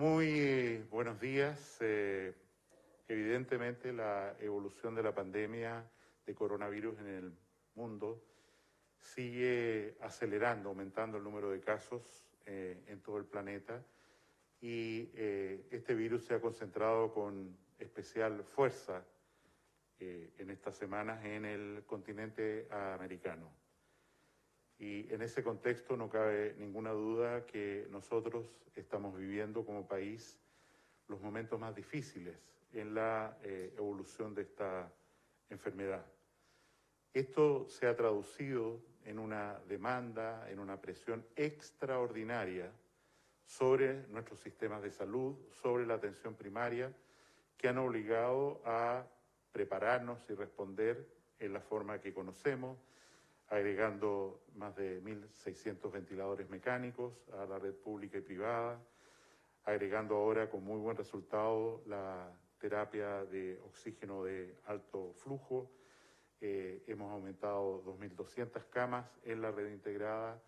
Muy buenos días. Evidentemente la evolución de la pandemia de coronavirus en el mundo sigue acelerando, aumentando el número de casos en todo el planeta y este virus se ha concentrado con especial fuerza en estas semanas en el continente americano. Y en ese contexto no cabe ninguna duda que nosotros estamos viviendo como país los momentos más difíciles en la evolución de esta enfermedad. Esto se ha traducido en una demanda, en una presión extraordinaria sobre nuestros sistemas de salud, sobre la atención primaria, que han obligado a prepararnos y responder en la forma que conocemos, agregando más de 1.600 ventiladores mecánicos a la red pública y privada, agregando ahora con muy buen resultado la terapia de oxígeno de alto flujo. Hemos aumentado 2.200 camas en la red integrada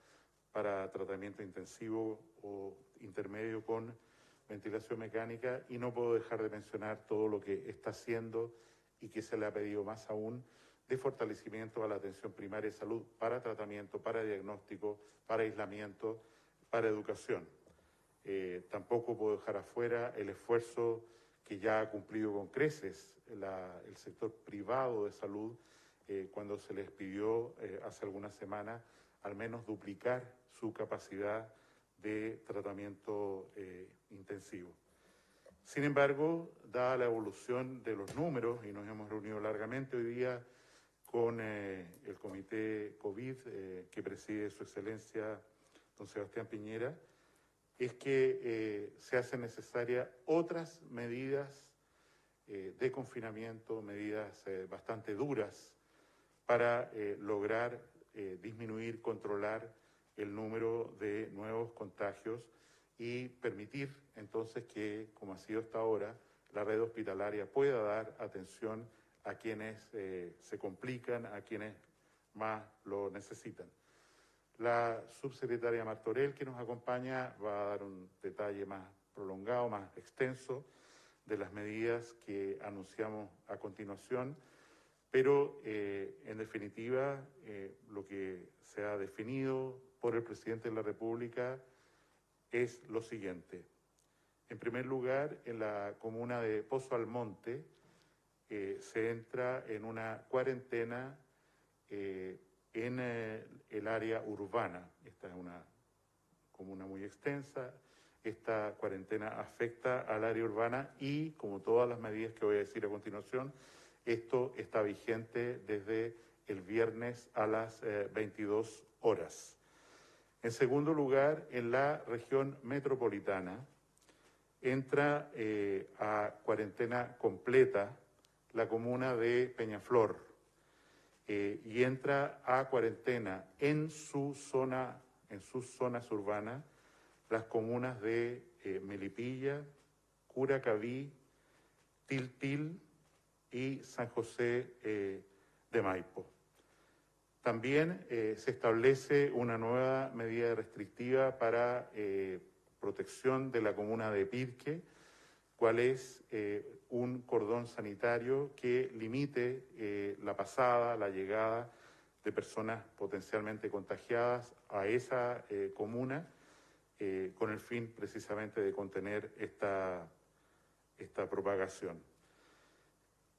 para tratamiento intensivo o intermedio con ventilación mecánica, y no puedo dejar de mencionar todo lo que está haciendo y que se le ha pedido más aún de fortalecimiento a la atención primaria de salud para tratamiento, para diagnóstico, para aislamiento, para educación. Tampoco puedo dejar afuera el esfuerzo que ya ha cumplido con creces el sector privado de salud cuando se les pidió hace algunas semanas al menos duplicar su capacidad de tratamiento intensivo. Sin embargo, dada la evolución de los números, y nos hemos reunido largamente hoy día con el comité COVID que preside Su Excelencia don Sebastián Piñera, es que se hacen necesarias otras medidas de confinamiento, medidas bastante duras para lograr disminuir, controlar el número de nuevos contagios y permitir entonces que, como ha sido hasta ahora, la red hospitalaria pueda dar atención a quienes se complican, a quienes más lo necesitan. La subsecretaria Martorell, que nos acompaña, va a dar un detalle más prolongado, más extenso de las medidas que anunciamos a continuación, pero en definitiva lo que se ha definido por el presidente de la República es lo siguiente. En primer lugar, en la comuna de Pozo Almonte se entra en una cuarentena en el área urbana. Esta es una comuna muy extensa. Esta cuarentena afecta al área urbana y, como todas las medidas que voy a decir a continuación, esto está vigente desde el viernes a las 22 horas. En segundo lugar, en la región metropolitana entra a cuarentena completa la comuna de Peñaflor y entra a cuarentena en sus zonas urbanas las comunas de Melipilla, Curacaví, Tiltil y San José de Maipo. También se establece una nueva medida restrictiva para protección de la comuna de Pirque, cuál es un cordón sanitario que limite la pasada, la llegada de personas potencialmente contagiadas a esa comuna, con el fin precisamente de contener esta propagación.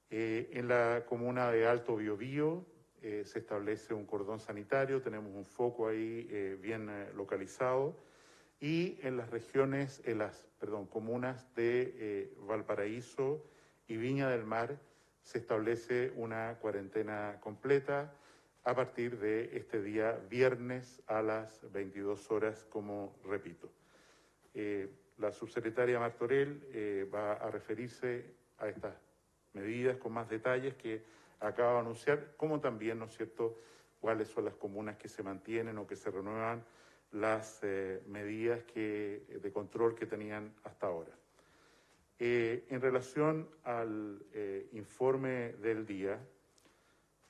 En la comuna de Alto Biobío se establece un cordón sanitario, tenemos un foco ahí bien localizado, y en las comunas de Valparaíso y Viña del Mar se establece una cuarentena completa a partir de este día viernes a las 22 horas, como repito. La subsecretaria Martorell va a referirse a estas medidas con más detalles que acabo de anunciar, como también, ¿no es cierto?, cuáles son las comunas que se mantienen o que se renuevan las medidas de control que tenían hasta ahora. En relación al informe del día,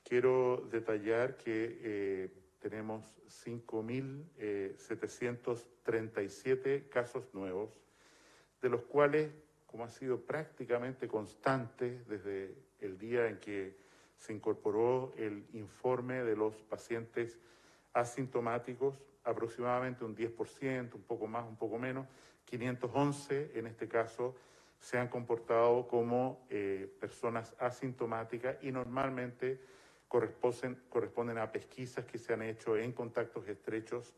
quiero detallar que tenemos 5.737 casos nuevos, de los cuales, como ha sido prácticamente constante desde el día en que se incorporó el informe de los pacientes asintomáticos, aproximadamente un 10%, un poco más, un poco menos, 511 en este caso se han comportado como personas asintomáticas y normalmente corresponden a pesquisas que se han hecho en contactos estrechos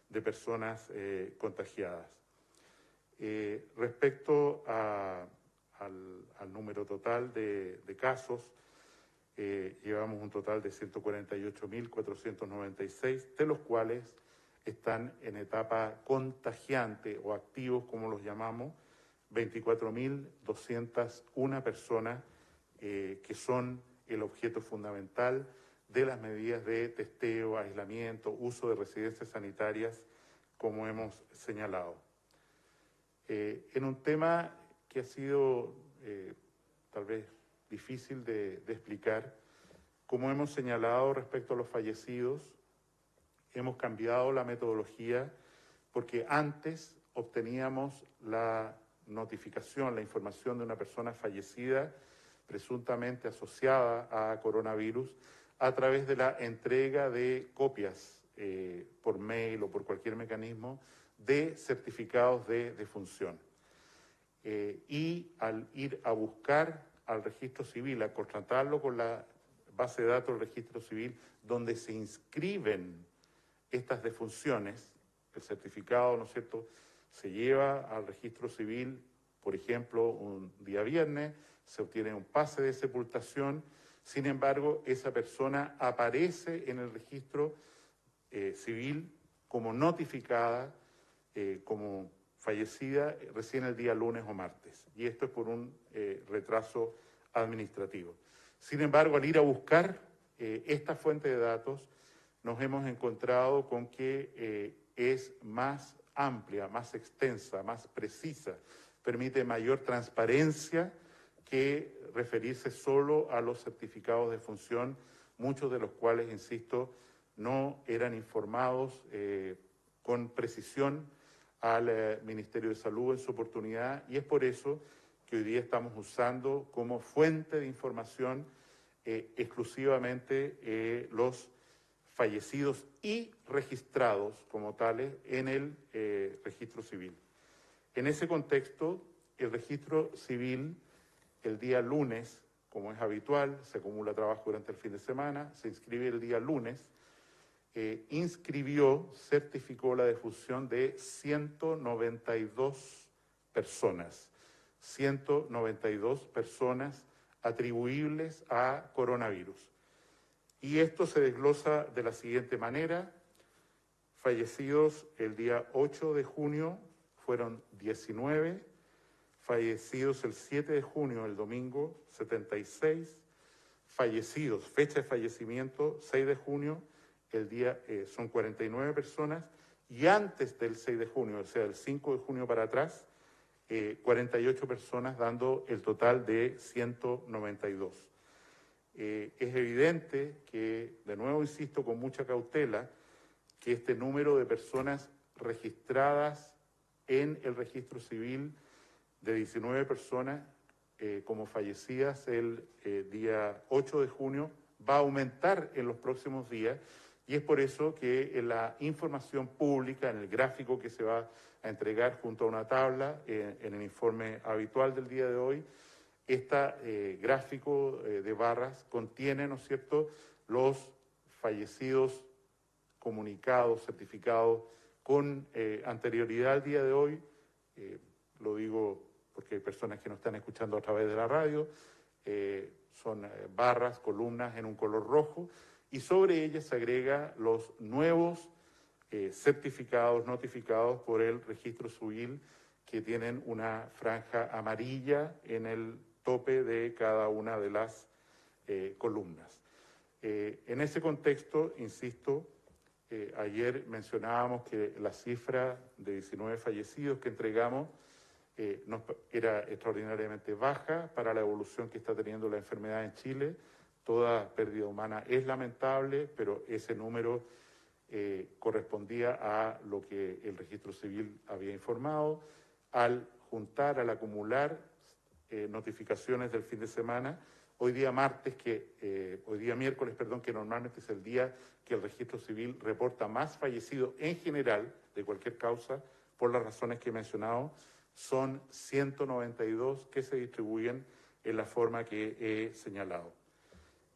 de personas contagiadas. Respecto al número total de casos, llevamos un total de 148.496, de los cuales están en etapa contagiante o activos, como los llamamos, 24.201 personas que son el objeto fundamental de las medidas de testeo, aislamiento, uso de residencias sanitarias, como hemos señalado. En un tema que ha sido tal vez difícil de explicar, como hemos señalado respecto a los fallecidos, hemos cambiado la metodología porque antes obteníamos la notificación, la información de una persona fallecida presuntamente asociada a coronavirus a través de la entrega de copias por mail o por cualquier mecanismo de certificados de defunción. Y al ir a buscar al registro civil, a contratarlo con la base de datos del registro civil, donde se inscriben estas defunciones, el certificado, ¿no es cierto?, se lleva al registro civil, por ejemplo, un día viernes, se obtiene un pase de sepultación, sin embargo, esa persona aparece en el registro civil como notificada, como fallecida recién el día lunes o martes. Y esto es por un retraso administrativo. Sin embargo, al ir a buscar esta fuente de datos, nos hemos encontrado con que es más amplia, más extensa, más precisa, permite mayor transparencia que referirse solo a los certificados de defunción, muchos de los cuales, insisto, no eran informados con precisión al Ministerio de Salud en su oportunidad, y es por eso que hoy día estamos usando como fuente de información exclusivamente los fallecidos y registrados como tales en el registro civil. En ese contexto, el registro civil, el día lunes, como es habitual, se acumula trabajo durante el fin de semana, se inscribe el día lunes, certificó la defunción de 192 personas. 192 personas atribuibles a coronavirus. Y esto se desglosa de la siguiente manera. Fallecidos el día 8 de junio fueron 19, fallecidos el 7 de junio, el domingo, 76, fallecidos, fecha de fallecimiento, 6 de junio, el día son 49 personas, y antes del 6 de junio, o sea, del 5 de junio para atrás, 48 personas, dando el total de 192. Es evidente que, de nuevo insisto con mucha cautela, que este número de personas registradas en el registro civil de 19 personas como fallecidas el día 8 de junio va a aumentar en los próximos días, y es por eso que en la información pública, en el gráfico que se va a entregar junto a una tabla en el informe habitual del día de hoy, este gráfico de barras contiene, ¿no es cierto?, los fallecidos comunicados, certificados con anterioridad al día de hoy. Lo digo porque hay personas que nos están escuchando a través de la radio, son barras, columnas en un color rojo, y sobre ellas se agrega los nuevos certificados notificados por el registro civil, que tienen una franja amarilla en el tope de cada una de las columnas. En ese contexto, insisto, ayer mencionábamos que la cifra de 19 fallecidos que entregamos era extraordinariamente baja para la evolución que está teniendo la enfermedad en Chile. Toda pérdida humana es lamentable, pero ese número correspondía a lo que el registro civil había informado. Al juntar, al acumular notificaciones del fin de semana. Hoy día miércoles, que normalmente es el día que el registro civil reporta más fallecidos en general, de cualquier causa, por las razones que he mencionado, son 192 que se distribuyen en la forma que he señalado.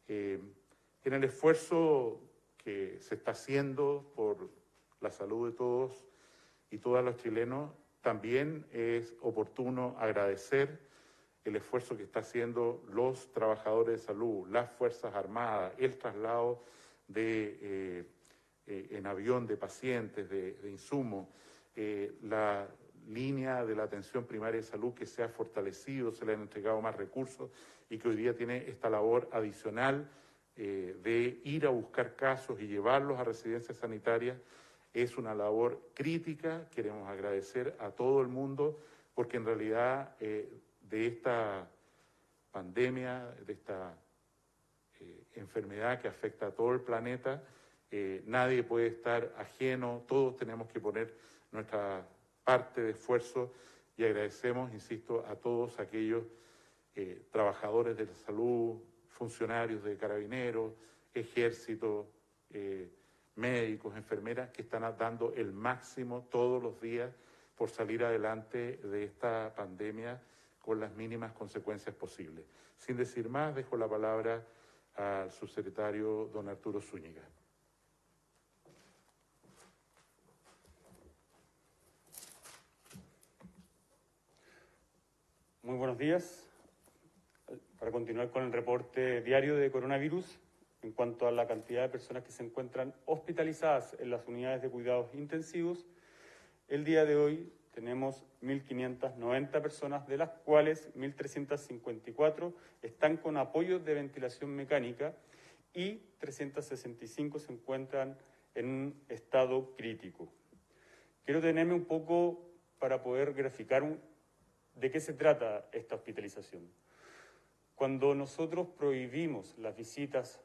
En el esfuerzo que se está haciendo por la salud de todos y todos los chilenos, también es oportuno agradecer el esfuerzo que están haciendo los trabajadores de salud, las Fuerzas Armadas, el traslado en avión de pacientes, de insumos, la línea de la atención primaria de salud que se ha fortalecido, se le han entregado más recursos y que hoy día tiene esta labor adicional de ir a buscar casos y llevarlos a residencias sanitarias. Es una labor crítica, queremos agradecer a todo el mundo, porque en realidad de esta pandemia, de esta enfermedad que afecta a todo el planeta, nadie puede estar ajeno, todos tenemos que poner nuestra parte de esfuerzo y agradecemos, insisto, a todos aquellos trabajadores de la salud, funcionarios de Carabineros, Ejército, médicos, enfermeras, que están dando el máximo todos los días por salir adelante de esta pandemia con las mínimas consecuencias posibles. Sin decir más, dejo la palabra al subsecretario don Arturo Zúñiga. Muy buenos días. Para continuar con el reporte diario de coronavirus, en cuanto a la cantidad de personas que se encuentran hospitalizadas en las unidades de cuidados intensivos, el día de hoy tenemos 1.590 personas, de las cuales 1.354 están con apoyo de ventilación mecánica y 365 se encuentran en un estado crítico. Quiero detenerme un poco para poder graficar de qué se trata esta hospitalización. Cuando nosotros prohibimos las visitas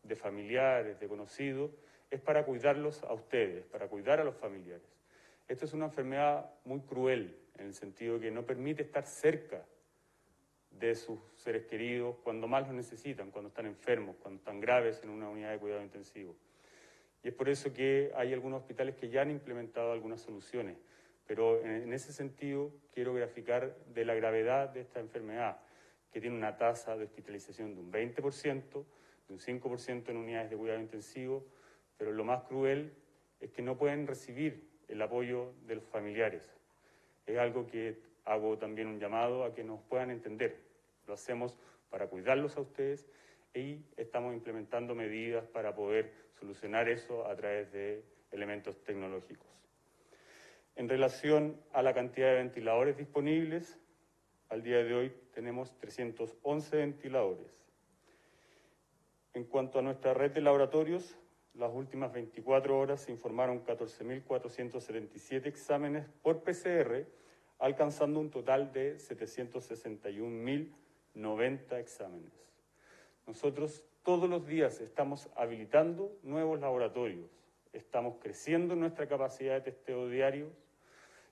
de familiares, de conocidos, es para cuidarlos a ustedes, para cuidar a los familiares. Esto es una enfermedad muy cruel, en el sentido de que no permite estar cerca de sus seres queridos cuando más los necesitan, cuando están enfermos, cuando están graves en una unidad de cuidado intensivo. Y es por eso que hay algunos hospitales que ya han implementado algunas soluciones, pero en ese sentido quiero graficar de la gravedad de esta enfermedad, que tiene una tasa de hospitalización de un 20%, de un 5% en unidades de cuidado intensivo, pero lo más cruel es que no pueden recibir el apoyo de los familiares. Es algo que hago también un llamado a que nos puedan entender. Lo hacemos para cuidarlos a ustedes y estamos implementando medidas para poder solucionar eso a través de elementos tecnológicos. En relación a la cantidad de ventiladores disponibles, al día de hoy tenemos 311 ventiladores. En cuanto a nuestra red de laboratorios, las últimas 24 horas se informaron 14.477 exámenes por PCR, alcanzando un total de 761.090 exámenes. Nosotros todos los días estamos habilitando nuevos laboratorios, estamos creciendo nuestra capacidad de testeo diario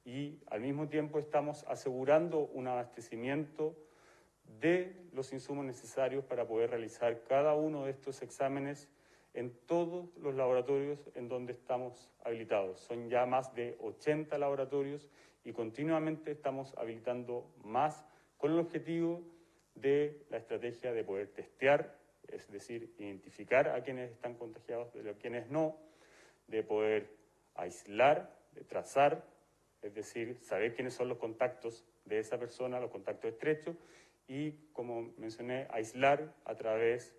y al mismo tiempo estamos asegurando un abastecimiento de los insumos necesarios para poder realizar cada uno de estos exámenes en todos los laboratorios en donde estamos habilitados. Son ya más de 80 laboratorios y continuamente estamos habilitando más con el objetivo de la estrategia de poder testear, es decir, identificar a quienes están contagiados de quienes no, de poder aislar, de trazar, es decir, saber quiénes son los contactos de esa persona, los contactos estrechos, y, como mencioné, aislar a través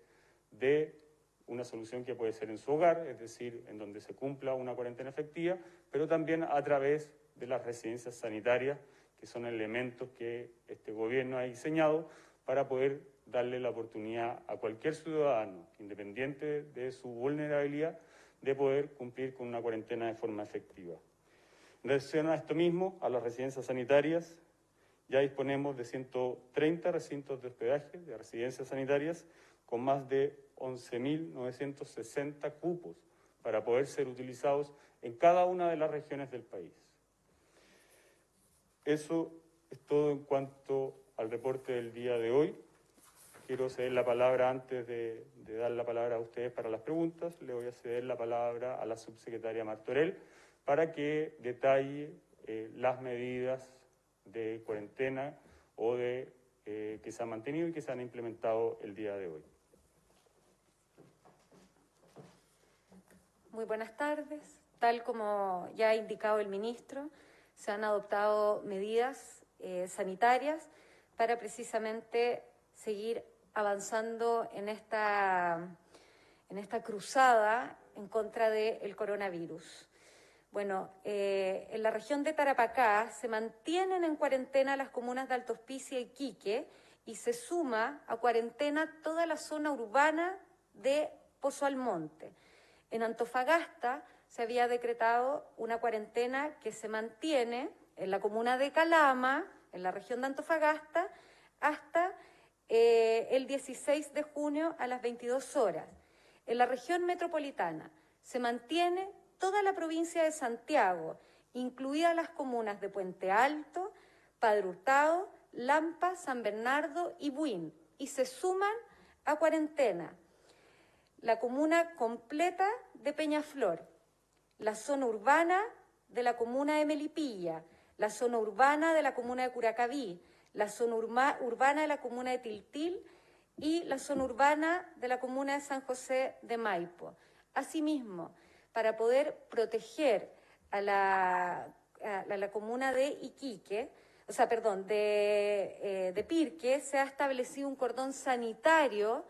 de una solución que puede ser en su hogar, es decir, en donde se cumpla una cuarentena efectiva, pero también a través de las residencias sanitarias, que son elementos que este gobierno ha diseñado para poder darle la oportunidad a cualquier ciudadano, independiente de su vulnerabilidad, de poder cumplir con una cuarentena de forma efectiva. En relación a esto mismo, a las residencias sanitarias, ya disponemos de 130 recintos de hospedaje de residencias sanitarias con más de 11.960 cupos para poder ser utilizados en cada una de las regiones del país. Eso es todo en cuanto al reporte del día de hoy. Quiero ceder la palabra antes de dar la palabra a ustedes para las preguntas. Le voy a ceder la palabra a la subsecretaria Martorell para que detalle las medidas de cuarentena o de que se han mantenido y que se han implementado el día de hoy. Muy buenas tardes. Tal como ya ha indicado el ministro, se han adoptado medidas sanitarias para precisamente seguir avanzando en esta cruzada en contra del coronavirus. Bueno, en la región de Tarapacá se mantienen en cuarentena las comunas de Alto Hospicio y Iquique y se suma a cuarentena toda la zona urbana de Pozo Almonte. En Antofagasta se había decretado una cuarentena que se mantiene en la comuna de Calama, en la región de Antofagasta, hasta el 16 de junio a las 22 horas. En la región metropolitana se mantiene toda la provincia de Santiago, incluidas las comunas de Puente Alto, Padre Hurtado, Lampa, San Bernardo y Buin, y se suman a cuarentena la comuna completa de Peñaflor, la zona urbana de la comuna de Melipilla, la zona urbana de la comuna de Curacaví, la zona urbana de la comuna de Tiltil y la zona urbana de la comuna de San José de Maipo. Asimismo, para poder proteger a la comuna de Iquique, de Pirque, se ha establecido un cordón sanitario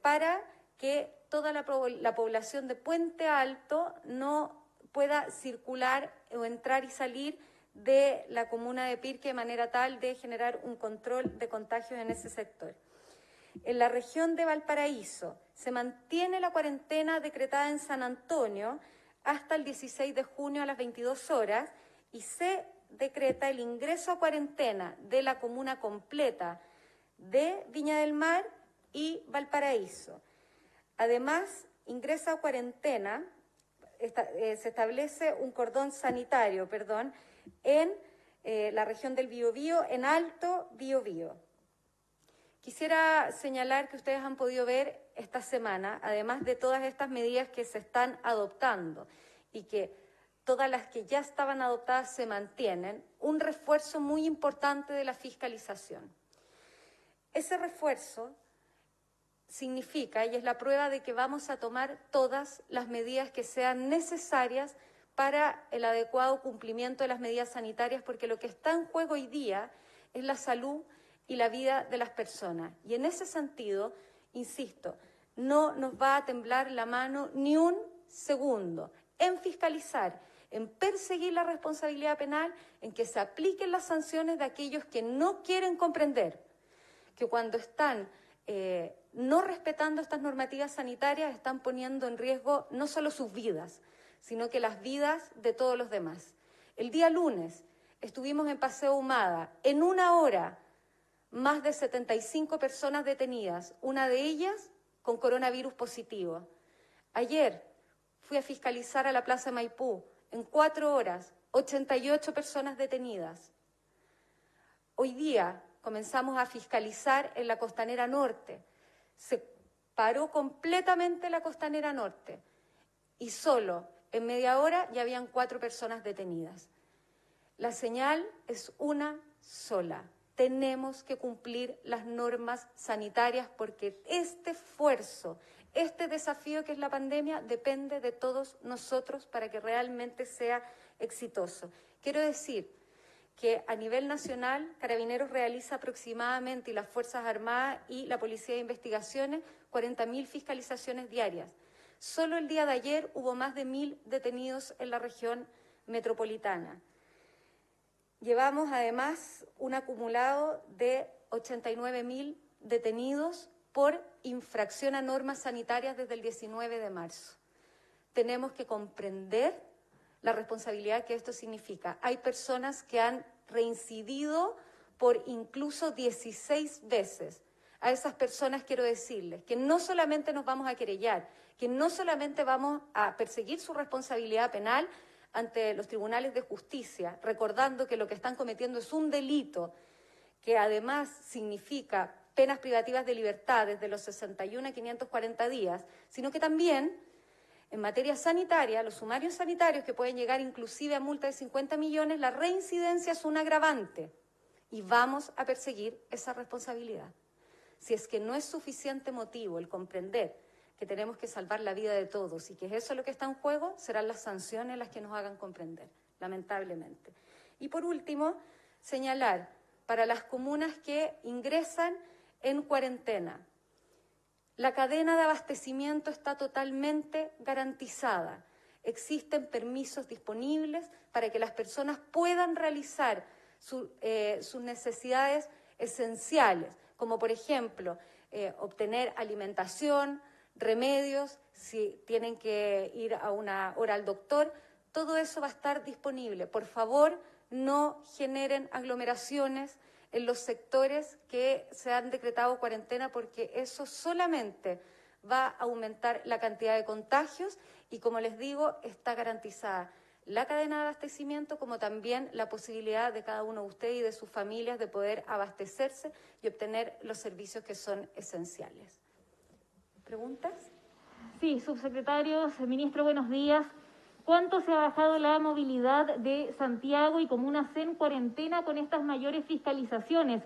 para que toda la población de Puente Alto no pueda circular o entrar y salir de la comuna de Pirque de manera tal de generar un control de contagios en ese sector. En la región de Valparaíso se mantiene la cuarentena decretada en San Antonio hasta el 16 de junio a las 22 horas y se decreta el ingreso a cuarentena de la comuna completa de Viña del Mar y Valparaíso. Además, ingresa a cuarentena, se establece un cordón sanitario, en la región del Biobío, en Alto Biobío. Quisiera señalar que ustedes han podido ver esta semana, además de todas estas medidas que se están adoptando y que todas las que ya estaban adoptadas se mantienen, un refuerzo muy importante de la fiscalización. Ese refuerzo significa, y es la prueba de que vamos a tomar todas las medidas que sean necesarias para el adecuado cumplimiento de las medidas sanitarias, porque lo que está en juego hoy día es la salud y la vida de las personas. Y en ese sentido, insisto, no nos va a temblar la mano ni un segundo en fiscalizar, en perseguir la responsabilidad penal, en que se apliquen las sanciones de aquellos que no quieren comprender que cuando están no respetando estas normativas sanitarias están poniendo en riesgo no solo sus vidas, sino que las vidas de todos los demás. El día lunes estuvimos en Paseo Humada, en una hora, más de 75 personas detenidas, una de ellas con coronavirus positivo. Ayer fui a fiscalizar a la Plaza Maipú, en 4 horas, 88 personas detenidas. Hoy día comenzamos a fiscalizar en la Costanera Norte. Se paró completamente la Costanera Norte y solo en media hora ya habían 4 personas detenidas. La señal es una sola. Tenemos que cumplir las normas sanitarias porque este esfuerzo, este desafío que es la pandemia, depende de todos nosotros para que realmente sea exitoso. Quiero decir que a nivel nacional, Carabineros realiza aproximadamente, y las Fuerzas Armadas y la Policía de Investigaciones, 40.000 fiscalizaciones diarias. Solo el día de ayer hubo más de 1.000 detenidos en la región metropolitana. Llevamos además un acumulado de 89.000 detenidos por infracción a normas sanitarias desde el 19 de marzo. Tenemos que comprender la responsabilidad que esto significa. Hay personas que han reincidido por incluso 16 veces. A esas personas quiero decirles que no solamente nos vamos a querellar, que no solamente vamos a perseguir su responsabilidad penal, ante los tribunales de justicia, recordando que lo que están cometiendo es un delito que además significa penas privativas de libertad desde los 61 a 540 días, sino que también en materia sanitaria, los sumarios sanitarios que pueden llegar inclusive a multa de 50 millones, la reincidencia es un agravante y vamos a perseguir esa responsabilidad. Si es que no es suficiente motivo el comprender que tenemos que salvar la vida de todos y que eso es lo que está en juego, serán las sanciones las que nos hagan comprender, lamentablemente. Y por último, señalar para las comunas que ingresan en cuarentena, la cadena de abastecimiento está totalmente garantizada. Existen permisos disponibles para que las personas puedan realizar sus necesidades esenciales, como por ejemplo obtener alimentación, remedios, si tienen que ir a una hora al doctor, todo eso va a estar disponible. Por favor, no generen aglomeraciones en los sectores que se han decretado cuarentena, porque eso solamente va a aumentar la cantidad de contagios y, como les digo, está garantizada la cadena de abastecimiento, como también la posibilidad de cada uno de ustedes y de sus familias de poder abastecerse y obtener los servicios que son esenciales. ¿Preguntas? Sí, subsecretario, ministro, buenos días. ¿Cuánto se ha bajado la movilidad de Santiago y comunas en cuarentena con estas mayores fiscalizaciones?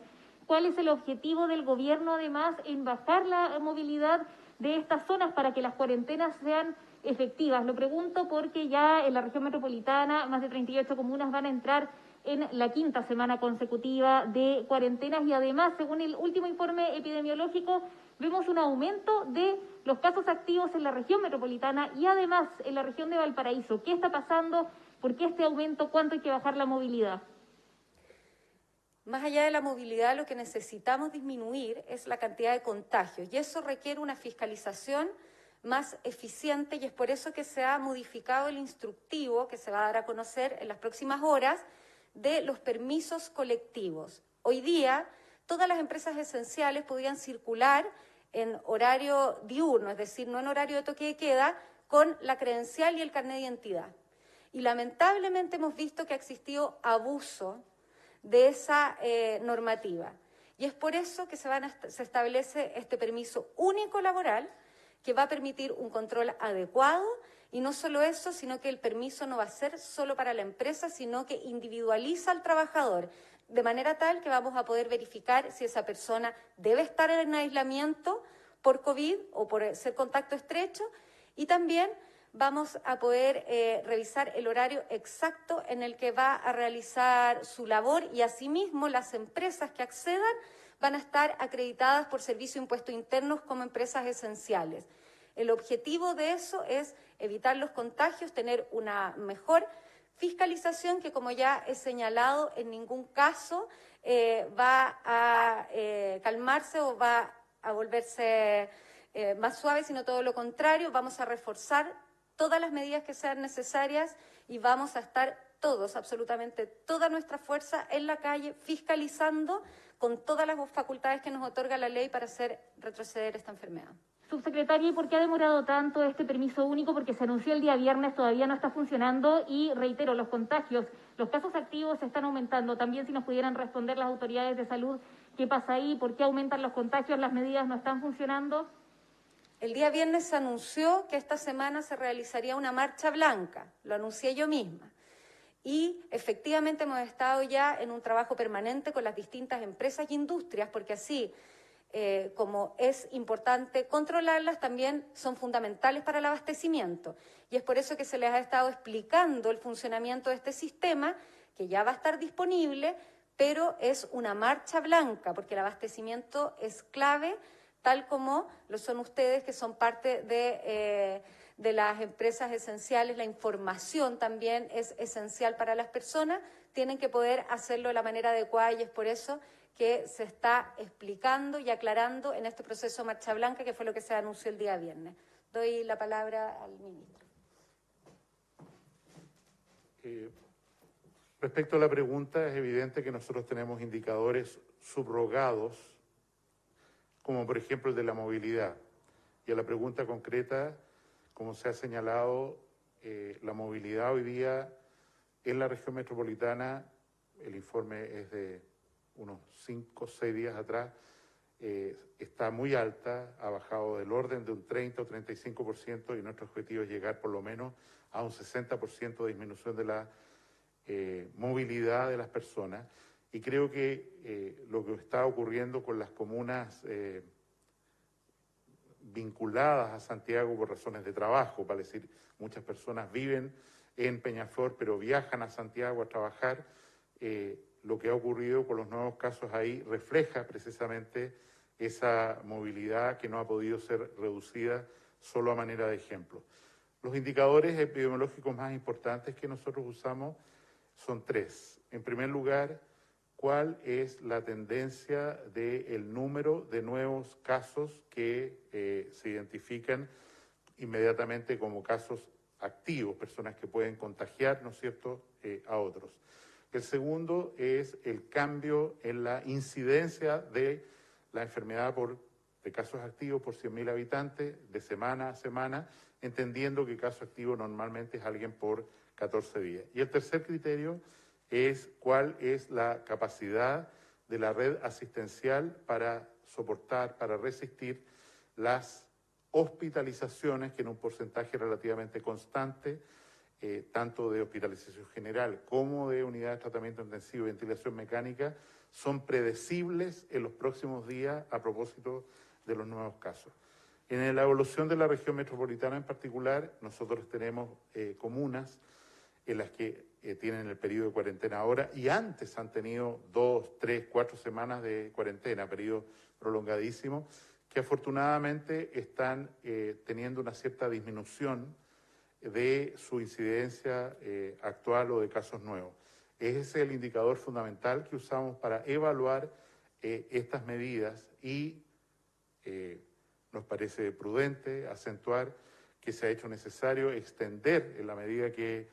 ¿Cuál es el objetivo del gobierno, además, en bajar la movilidad de estas zonas para que las cuarentenas sean efectivas? Lo pregunto porque ya en la región metropolitana más de 38 comunas van a entrar en la 5ª semana consecutiva de cuarentenas y además, según el último informe epidemiológico, vemos un aumento de los casos activos en la región metropolitana y además en la región de Valparaíso. ¿Qué está pasando? ¿Por qué este aumento? ¿Cuánto hay que bajar la movilidad? Más allá de la movilidad, lo que necesitamos disminuir es la cantidad de contagios y eso requiere una fiscalización más eficiente y es por eso que se ha modificado el instructivo que se va a dar a conocer en las próximas horas de los permisos colectivos. Hoy día, todas las empresas esenciales podían circular en horario diurno, es decir, no en horario de toque de queda, con la credencial y el carnet de identidad. Y lamentablemente hemos visto que ha existido abuso de esa normativa. Y es por eso que se establece este permiso único laboral que va a permitir un control adecuado y no solo eso, sino que el permiso no va a ser solo para la empresa, sino que individualiza al trabajador, de manera tal que vamos a poder verificar si esa persona debe estar en aislamiento por COVID o por ser contacto estrecho y también vamos a poder revisar el horario exacto en el que va a realizar su labor y asimismo las empresas que accedan van a estar acreditadas por Servicio de Impuestos Internos como empresas esenciales. El objetivo de eso es evitar los contagios, tener una mejor fiscalización que, como ya he señalado, en ningún caso va a calmarse o va a volverse más suave, sino todo lo contrario. Vamos a reforzar todas las medidas que sean necesarias y vamos a estar todos, absolutamente toda nuestra fuerza en la calle, fiscalizando con todas las facultades que nos otorga la ley para hacer retroceder esta enfermedad. Subsecretaria, ¿y por qué ha demorado tanto este permiso único? Porque se anunció el día viernes, todavía no está funcionando y, reitero, los contagios, los casos activos están aumentando. También si nos pudieran responder las autoridades de salud, ¿qué pasa ahí? ¿Por qué aumentan los contagios? ¿Las medidas no están funcionando? El día viernes se anunció que esta semana se realizaría una marcha blanca, lo anuncié yo misma. Y efectivamente hemos estado ya en un trabajo permanente con las distintas empresas y industrias, porque así como es importante controlarlas, también son fundamentales para el abastecimiento. Y es por eso que se les ha estado explicando el funcionamiento de este sistema, que ya va a estar disponible, pero es una marcha blanca, porque el abastecimiento es clave, tal como lo son ustedes, que son parte de las empresas esenciales. La información también es esencial para las personas, tienen que poder hacerlo de la manera adecuada y es por eso que se está explicando y aclarando en este proceso de marcha blanca, que fue lo que se anunció el día viernes. Doy la palabra al ministro. Respecto a la pregunta, es evidente que nosotros tenemos indicadores subrogados, como por ejemplo el de la movilidad. Y a la pregunta concreta, como se ha señalado, la movilidad hoy día en la región metropolitana, el informe es de unos 5 o 6 días atrás, está muy alta, ha bajado del orden de un 30 o 35% y nuestro objetivo es llegar por lo menos a un 60% de disminución de la movilidad de las personas. Y creo que lo que está ocurriendo con las comunas vinculadas a Santiago por razones de trabajo, para decir, muchas personas viven en Peñaflor pero viajan a Santiago a trabajar, lo que ha ocurrido con los nuevos casos ahí refleja precisamente esa movilidad que no ha podido ser reducida solo a manera de ejemplo. Los indicadores epidemiológicos más importantes que nosotros usamos son 3. En primer lugar, ¿cuál es la tendencia del número de nuevos casos que se identifican inmediatamente como casos activos, personas que pueden contagiar, ¿no es cierto?, a otros? El segundo es el cambio en la incidencia de la enfermedad de casos activos por 100.000 habitantes de semana a semana, entendiendo que caso activo normalmente es alguien por 14 días. Y el tercer criterio es cuál es la capacidad de la red asistencial para soportar, para resistir las hospitalizaciones, que en un porcentaje relativamente constante, tanto de hospitalización general como de unidades de tratamiento intensivo y ventilación mecánica, son predecibles en los próximos días a propósito de los nuevos casos. En la evolución de la región metropolitana en particular, nosotros tenemos comunas en las que tienen el periodo de cuarentena ahora y antes han tenido 2, 3, 4 semanas de cuarentena, periodo prolongadísimo, que afortunadamente están teniendo una cierta disminución de su incidencia actual o de casos nuevos. Ese es el indicador fundamental que usamos para evaluar estas medidas y nos parece prudente acentuar que se ha hecho necesario extender en la medida que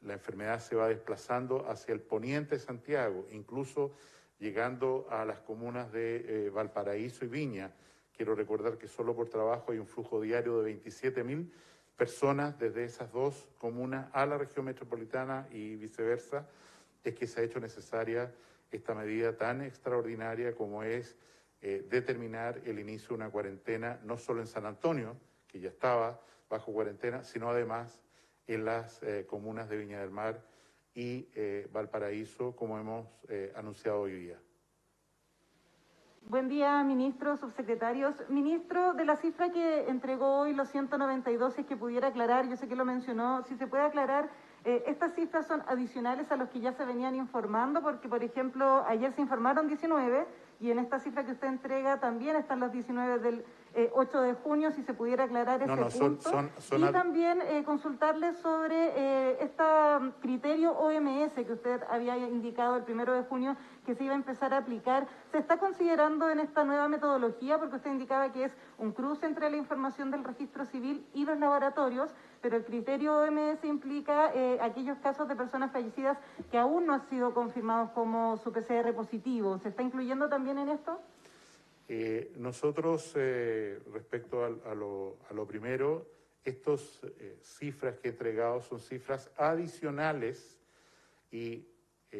la enfermedad se va desplazando hacia el poniente de Santiago, incluso llegando a las comunas de Valparaíso y Viña. Quiero recordar que solo por trabajo hay un flujo diario de 27.000 personas desde esas dos comunas a la región metropolitana y viceversa. Es que se ha hecho necesaria esta medida tan extraordinaria como es determinar el inicio de una cuarentena, no solo en San Antonio, que ya estaba bajo cuarentena, sino además en las comunas de Viña del Mar y Valparaíso, como hemos anunciado hoy día. Buen día, ministro, subsecretarios. Ministro, de la cifra que entregó hoy, los 192, si es que pudiera aclarar, yo sé que lo mencionó, si se puede aclarar, estas cifras son adicionales a los que ya se venían informando, porque, por ejemplo, ayer se informaron 19 y en esta cifra que usted entrega también están los 19 del 8 de junio, si se pudiera aclarar ese punto. Y también consultarle sobre este criterio OMS que usted había indicado el 1 de junio que se iba a empezar a aplicar. ¿Se está considerando en esta nueva metodología? Porque usted indicaba que es un cruce entre la información del registro civil y los laboratorios, pero el criterio OMS implica aquellos casos de personas fallecidas que aún no han sido confirmados como su PCR positivo. ¿Se está incluyendo también en esto? Nosotros, respecto a lo primero, estas cifras que he entregado son cifras adicionales y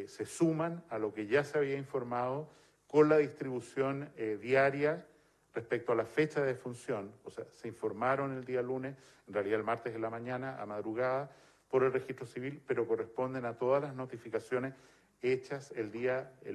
se suman a lo que ya se había informado con la distribución diaria respecto a la fecha de defunción. O sea, se informaron el día lunes, en realidad el martes de la mañana, a madrugada, por el registro civil, pero corresponden a todas las notificaciones hechas el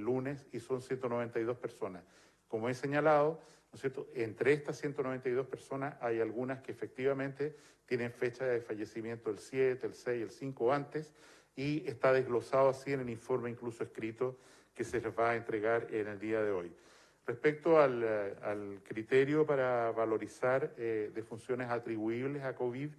lunes y son 192 personas. Como he señalado, ¿no es cierto?, entre estas 192 personas hay algunas que efectivamente tienen fecha de fallecimiento el 7, el 6, el 5 antes, y está desglosado así en el informe incluso escrito que se les va a entregar en el día de hoy. Respecto al criterio para valorizar defunciones atribuibles a COVID,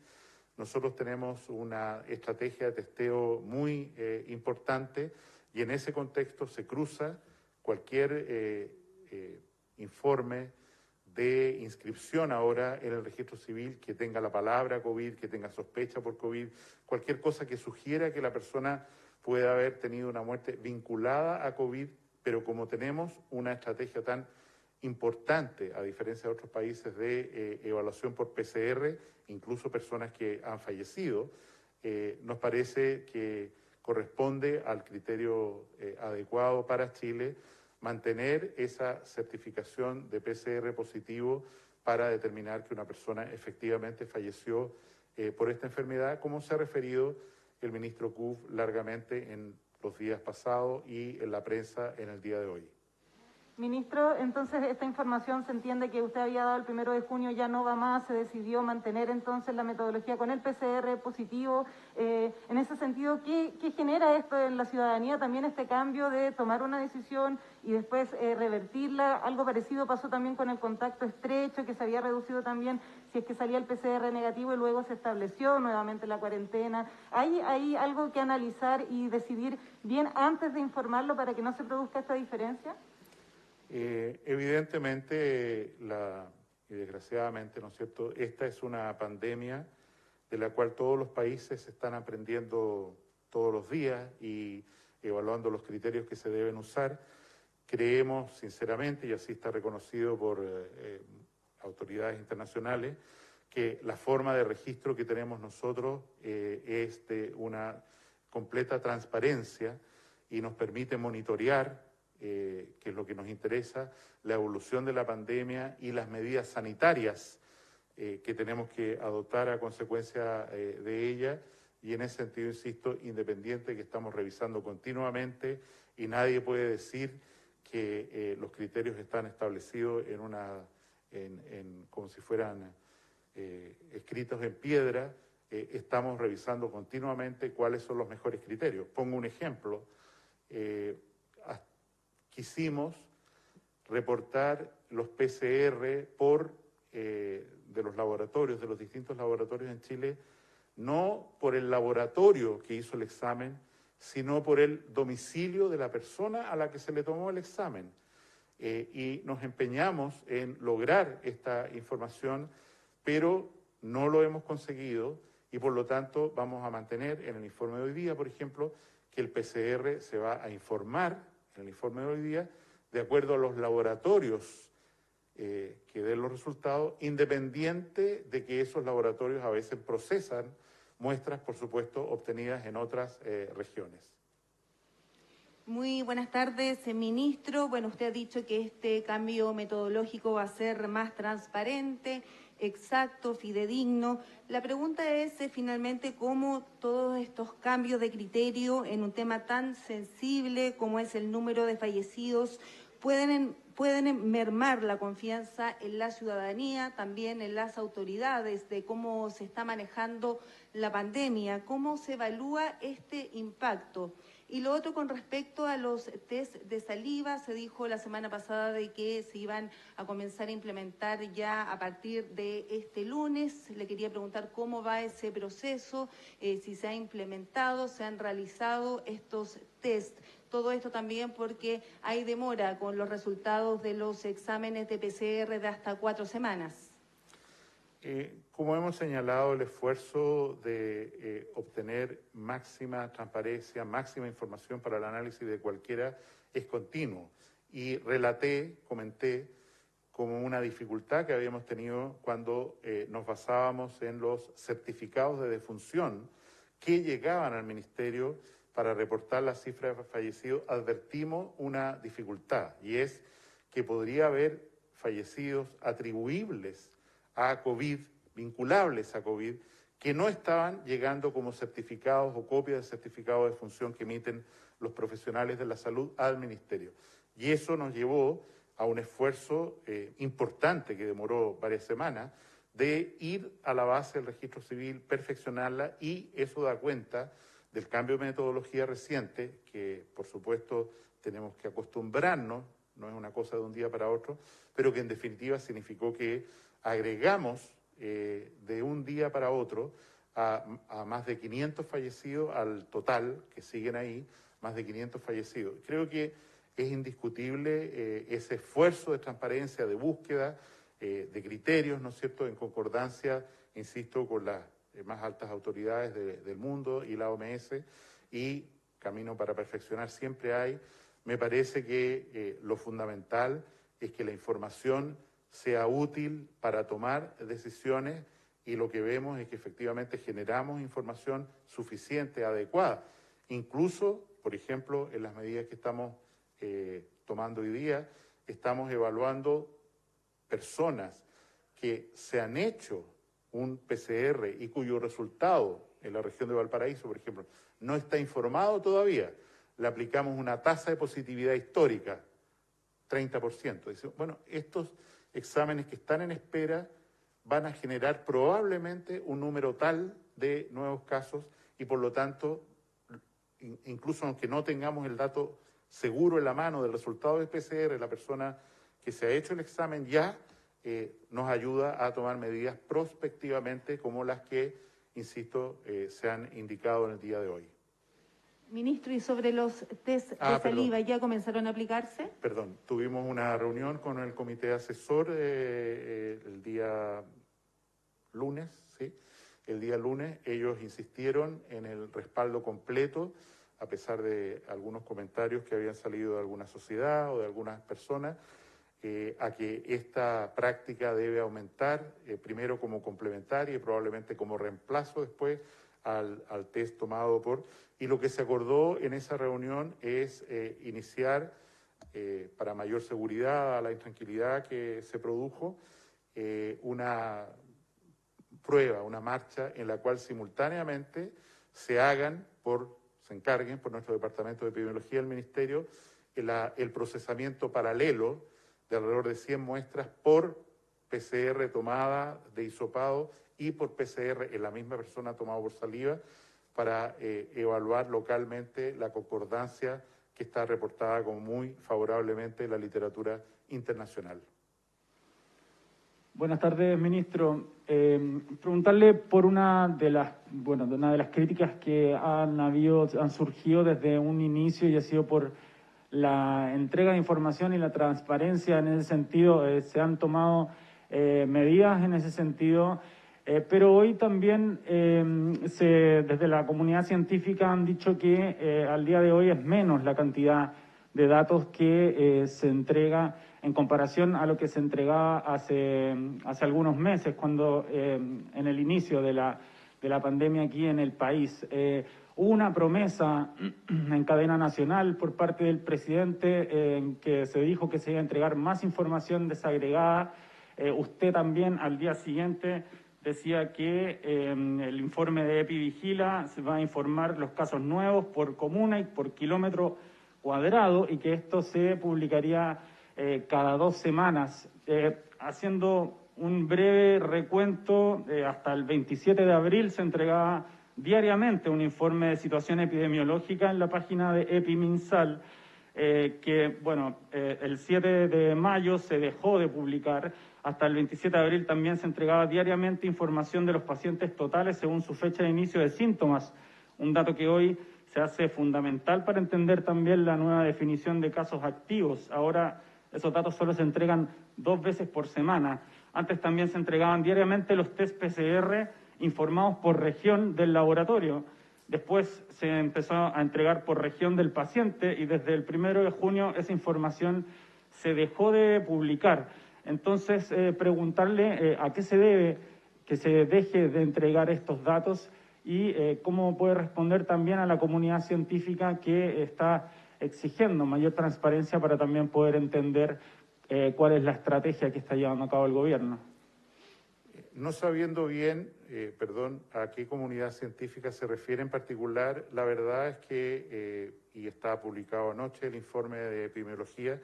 nosotros tenemos una estrategia de testeo muy importante y en ese contexto se cruza cualquier informe de inscripción ahora en el registro civil que tenga la palabra COVID, que tenga sospecha por COVID, cualquier cosa que sugiera que la persona puede haber tenido una muerte vinculada a COVID, pero como tenemos una estrategia tan importante, a diferencia de otros países, de evaluación por PCR, incluso personas que han fallecido. Nos parece que corresponde al criterio adecuado para Chile mantener esa certificación de PCR positivo para determinar que una persona efectivamente falleció por esta enfermedad, como se ha referido el ministro Kuf largamente en los días pasados y en la prensa en el día de hoy. Ministro, entonces esta información se entiende que usted había dado el 1 de junio, ya no va más, se decidió mantener entonces la metodología con el PCR positivo. En ese sentido, ¿qué genera esto en la ciudadanía? También este cambio de tomar una decisión y después revertirla. Algo parecido pasó también con el contacto estrecho, que se había reducido también si es que salía el PCR negativo y luego se estableció nuevamente la cuarentena. ¿Hay algo que analizar y decidir bien antes de informarlo para que no se produzca esta diferencia? Evidentemente, y desgraciadamente, ¿no es cierto?, esta es una pandemia de la cual todos los países están aprendiendo todos los días y evaluando los criterios que se deben usar. Creemos, sinceramente, y así está reconocido por autoridades internacionales, que la forma de registro que tenemos nosotros es de una completa transparencia y nos permite monitorear que es lo que nos interesa, la evolución de la pandemia y las medidas sanitarias que tenemos que adoptar a consecuencia de ella. Y en ese sentido, insisto, independiente que estamos revisando continuamente y nadie puede decir que los criterios están establecidos como si fueran escritos en piedra. Estamos revisando continuamente cuáles son los mejores criterios. Pongo un ejemplo. Quisimos reportar los PCR de los laboratorios, de los distintos laboratorios en Chile, no por el laboratorio que hizo el examen, sino por el domicilio de la persona a la que se le tomó el examen. Y nos empeñamos en lograr esta información, pero no lo hemos conseguido y por lo tanto vamos a mantener en el informe de hoy día, por ejemplo, que el PCR se va a informar en el informe de hoy día, de acuerdo a los laboratorios que den los resultados, independiente de que esos laboratorios a veces procesan muestras, por supuesto, obtenidas en otras regiones. Muy buenas tardes, ministro. Bueno, usted ha dicho que este cambio metodológico va a ser más transparente, exacto, fidedigno. La pregunta es finalmente cómo todos estos cambios de criterio en un tema tan sensible como es el número de fallecidos pueden mermar la confianza en la ciudadanía, también en las autoridades, de cómo se está manejando la pandemia, cómo se evalúa este impacto. Y lo otro con respecto a los test de saliva, se dijo la semana pasada de que se iban a comenzar a implementar ya a partir de este lunes. Le quería preguntar cómo va ese proceso, si se ha implementado, se han realizado estos test. Todo esto también porque hay demora con los resultados de los exámenes de PCR de hasta 4 semanas. Como hemos señalado, el esfuerzo de obtener máxima transparencia, máxima información para el análisis de cualquiera es continuo. Y comenté como una dificultad que habíamos tenido cuando nos basábamos en los certificados de defunción que llegaban al Ministerio para reportar las cifras de fallecidos. Advertimos una dificultad y es que podría haber fallecidos atribuibles a COVID, vinculables a COVID, que no estaban llegando como certificados o copias de certificados de defunción que emiten los profesionales de la salud al Ministerio. Y eso nos llevó a un esfuerzo importante que demoró varias semanas de ir a la base del registro civil, perfeccionarla, y eso da cuenta del cambio de metodología reciente, que por supuesto tenemos que acostumbrarnos, no es una cosa de un día para otro, pero que en definitiva significó que agregamos de un día para otro a más de 500 fallecidos al total, que siguen ahí, más de 500 fallecidos. Creo que es indiscutible ese esfuerzo de transparencia, de búsqueda de criterios, ¿no es cierto?, en concordancia, insisto, con las más altas autoridades del mundo y la OMS, y camino para perfeccionar siempre hay. Me parece que lo fundamental es que la información sea útil para tomar decisiones, y lo que vemos es que efectivamente generamos información suficiente, adecuada. Incluso, por ejemplo, en las medidas que estamos tomando hoy día, estamos evaluando personas que se han hecho un PCR y cuyo resultado en la región de Valparaíso, por ejemplo, no está informado todavía. Le aplicamos una tasa de positividad histórica, 30%. Dice, bueno, estos exámenes que están en espera van a generar probablemente un número tal de nuevos casos y por lo tanto, incluso aunque no tengamos el dato seguro en la mano del resultado del PCR, la persona que se ha hecho el examen ya nos ayuda a tomar medidas prospectivamente como las que, insisto, se han indicado en el día de hoy. Ministro, ¿y sobre los test de saliva ya comenzaron a aplicarse? Perdón, tuvimos una reunión con el comité asesor el día lunes, ¿sí? El día lunes ellos insistieron en el respaldo completo, a pesar de algunos comentarios que habían salido de alguna sociedad o de algunas personas, a que esta práctica debe aumentar, primero como complementaria y probablemente como reemplazo después al test tomado por... Y lo que se acordó en esa reunión es iniciar, para mayor seguridad a la intranquilidad que se produjo, una prueba, una marcha en la cual simultáneamente se encarguen por nuestro Departamento de Epidemiología del Ministerio el procesamiento paralelo de alrededor de 100 muestras por PCR tomada de hisopado y por PCR en la misma persona tomado por saliva para evaluar localmente la concordancia que está reportada como muy favorablemente en la literatura internacional. Buenas tardes, ministro. Preguntarle por una de las críticas que han surgido desde un inicio y ha sido por la entrega de información y la transparencia. En ese sentido, se han tomado medidas en ese sentido, pero hoy también desde la comunidad científica han dicho que al día de hoy es menos la cantidad de datos que se entrega en comparación a lo que se entregaba hace algunos meses, cuando en el inicio de la pandemia aquí en el país. Hubo una promesa en cadena nacional por parte del presidente en que se dijo que se iba a entregar más información desagregada. Usted también al día siguiente decía que el informe de Epivigila se va a informar los casos nuevos por comuna y por kilómetro cuadrado y que esto se publicaría cada 2 semanas. Haciendo un breve recuento, hasta el 27 de abril se entregaba diariamente un informe de situación epidemiológica en la página de Epiminsal, el 7 de mayo se dejó de publicar. Hasta el 27 de abril también se entregaba diariamente información de los pacientes totales según su fecha de inicio de síntomas, un dato que hoy se hace fundamental para entender también la nueva definición de casos activos. Ahora esos datos solo se entregan 2 veces por semana. Antes también se entregaban diariamente los test PCR informados por región del laboratorio. Después se empezó a entregar por región del paciente y desde el 1 de junio esa información se dejó de publicar. Entonces, preguntarle a qué se debe que se deje de entregar estos datos y cómo puede responder también a la comunidad científica que está exigiendo mayor transparencia para también poder entender cuál es la estrategia que está llevando a cabo el gobierno. No sabiendo bien, a qué comunidad científica se refiere en particular, la verdad es que, y está publicado anoche el informe de epidemiología,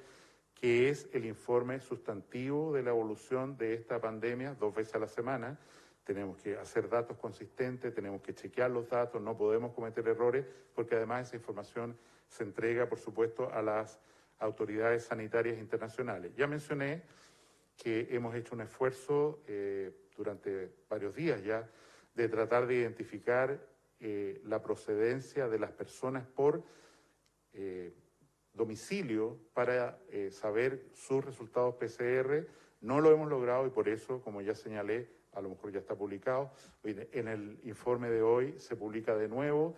que es el informe sustantivo de la evolución de esta pandemia 2 veces a la semana. Tenemos que hacer datos consistentes, tenemos que chequear los datos, no podemos cometer errores, porque además esa información se entrega, por supuesto, a las autoridades sanitarias internacionales. Ya mencioné que hemos hecho un esfuerzo durante varios días ya de tratar de identificar la procedencia de las personas por domicilio para saber sus resultados PCR. No lo hemos logrado y por eso, como ya señalé, a lo mejor ya está publicado, en el informe de hoy se publica de nuevo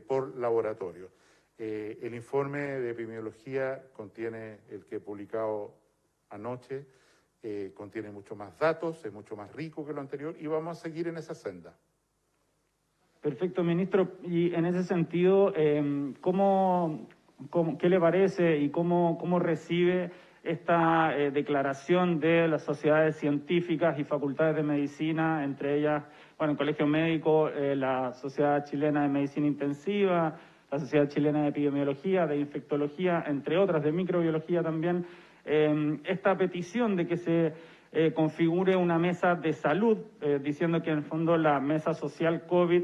por laboratorio. El informe de epidemiología contiene el que he publicado anoche, contiene mucho más datos, es mucho más rico que lo anterior y vamos a seguir en esa senda. Perfecto, ministro. Y en ese sentido, ¿qué le parece y cómo recibe esta declaración de las sociedades científicas y facultades de medicina, entre ellas, bueno, el Colegio Médico, la Sociedad Chilena de Medicina Intensiva, la Sociedad Chilena de Epidemiología, de Infectología, entre otras, de Microbiología también, esta petición de que se configure una mesa de salud, diciendo que en el fondo la mesa social COVID,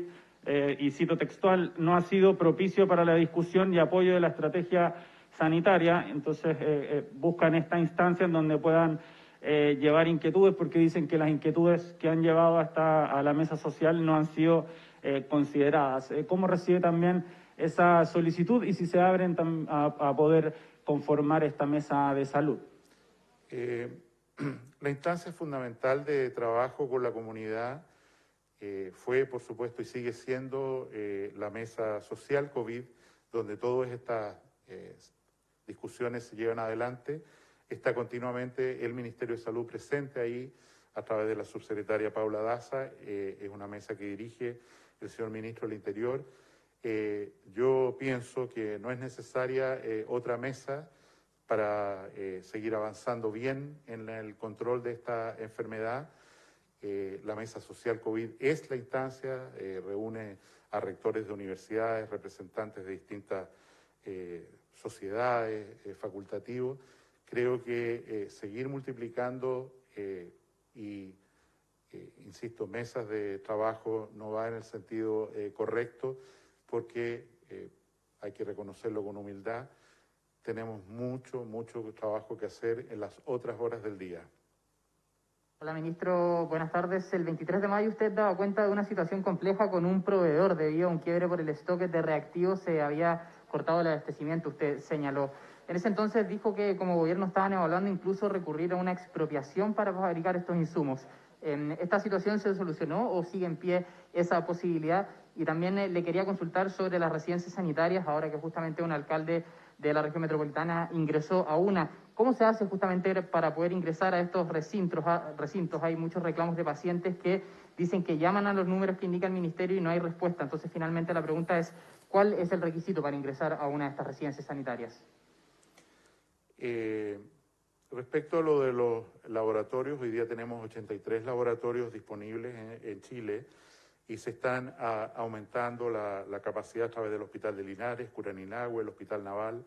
y cito textual, no ha sido propicio para la discusión y apoyo de la estrategia sanitaria? Entonces buscan esta instancia en donde puedan llevar inquietudes, porque dicen que las inquietudes que han llevado a la mesa social no han sido consideradas. ¿Cómo recibe también esa solicitud y si se abren a poder conformar esta mesa de salud? La instancia fundamental de trabajo con la comunidad fue, por supuesto, y sigue siendo la mesa social COVID, donde todas estas discusiones se llevan adelante. Está continuamente el Ministerio de Salud presente ahí a través de la subsecretaria Paula Daza. Es una mesa que dirige el señor Ministro del Interior. Yo pienso que no es necesaria otra mesa para seguir avanzando bien en el control de esta enfermedad. La mesa social COVID es la instancia, reúne a rectores de universidades, representantes de distintas sociedades, facultativos. Creo que seguir multiplicando insisto, mesas de trabajo no va en el sentido correcto, porque hay que reconocerlo con humildad. Tenemos mucho trabajo que hacer en las otras horas del día. Hola, ministro. Buenas tardes. El 23 de mayo usted daba cuenta de una situación compleja con un proveedor debido a un quiebre por el stock de reactivos. Se había cortado el abastecimiento, usted señaló. En ese entonces dijo que como gobierno estaban evaluando incluso recurrir a una expropiación para fabricar estos insumos. ¿Esta situación se solucionó o sigue en pie esa posibilidad? Y también le quería consultar sobre las residencias sanitarias, ahora que justamente un alcalde de la región metropolitana ingresó a una. ¿Cómo se hace justamente para poder ingresar a estos recintos? Hay muchos reclamos de pacientes que dicen que llaman a los números que indica el ministerio y no hay respuesta. Entonces, finalmente, la pregunta es, ¿cuál es el requisito para ingresar a una de estas residencias sanitarias? Respecto a lo de los laboratorios, hoy día tenemos 83 laboratorios disponibles en Chile y se están aumentando la capacidad a través del Hospital de Linares, Curanilahue, el Hospital Naval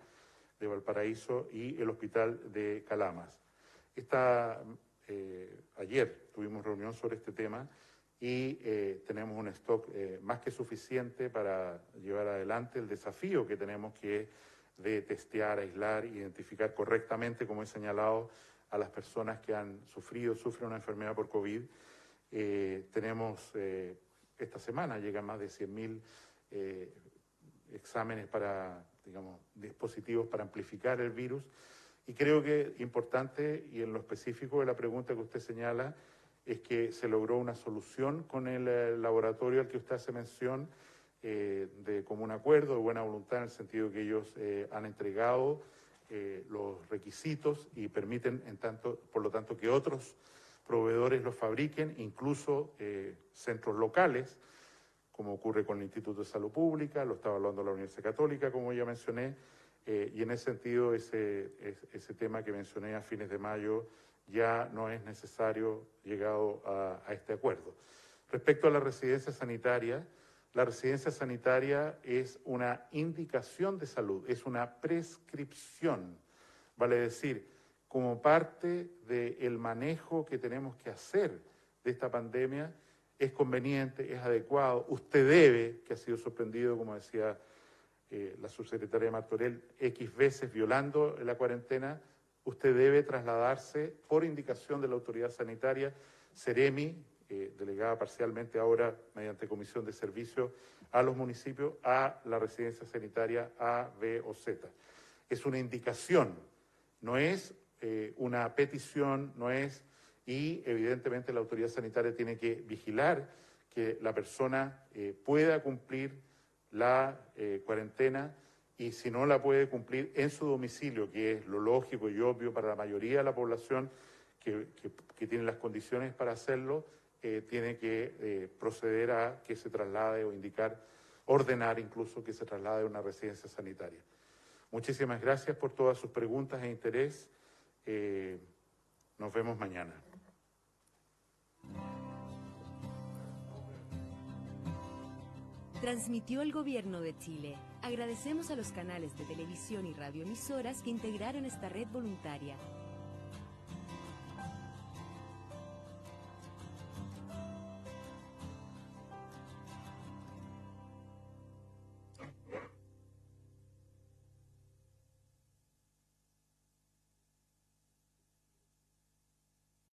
de Valparaíso y el Hospital de Calamas. Ayer tuvimos reunión sobre este tema y tenemos un stock más que suficiente para llevar adelante el desafío que tenemos, que es de testear, aislar, identificar correctamente, como he señalado, a las personas que sufren una enfermedad por COVID. Tenemos, esta semana llegan más de 100.000 exámenes dispositivos para amplificar el virus. Y creo que importante, y en lo específico de la pregunta que usted señala, es que se logró una solución con el laboratorio al que usted hace mención, de común acuerdo, de buena voluntad, en el sentido que ellos han entregado los requisitos y permiten, por lo tanto, que otros proveedores los fabriquen, incluso centros locales, como ocurre con el Instituto de Salud Pública, lo está evaluando la Universidad Católica, como ya mencioné, y en ese sentido ese tema que mencioné a fines de mayo ya no es necesario llegado a este acuerdo. Respecto a la residencia sanitaria es una indicación de salud, es una prescripción, vale decir, como parte del manejo que tenemos que hacer de esta pandemia, es conveniente, es adecuado. Usted debe, que ha sido sorprendido, como decía la subsecretaria Martorell, X veces violando la cuarentena, usted debe trasladarse por indicación de la autoridad sanitaria, Seremi, delegada parcialmente ahora mediante comisión de servicio a los municipios, a la residencia sanitaria A, B o Z. Es una indicación, no es una petición, y evidentemente la autoridad sanitaria tiene que vigilar que la persona pueda cumplir la cuarentena y si no la puede cumplir en su domicilio, que es lo lógico y obvio para la mayoría de la población que tiene las condiciones para hacerlo, tiene que proceder a que se traslade o ordenar incluso que se traslade a una residencia sanitaria. Muchísimas gracias por todas sus preguntas e interés. Nos vemos mañana. Transmitió el Gobierno de Chile. Agradecemos a los canales de televisión y radioemisoras que integraron esta red voluntaria.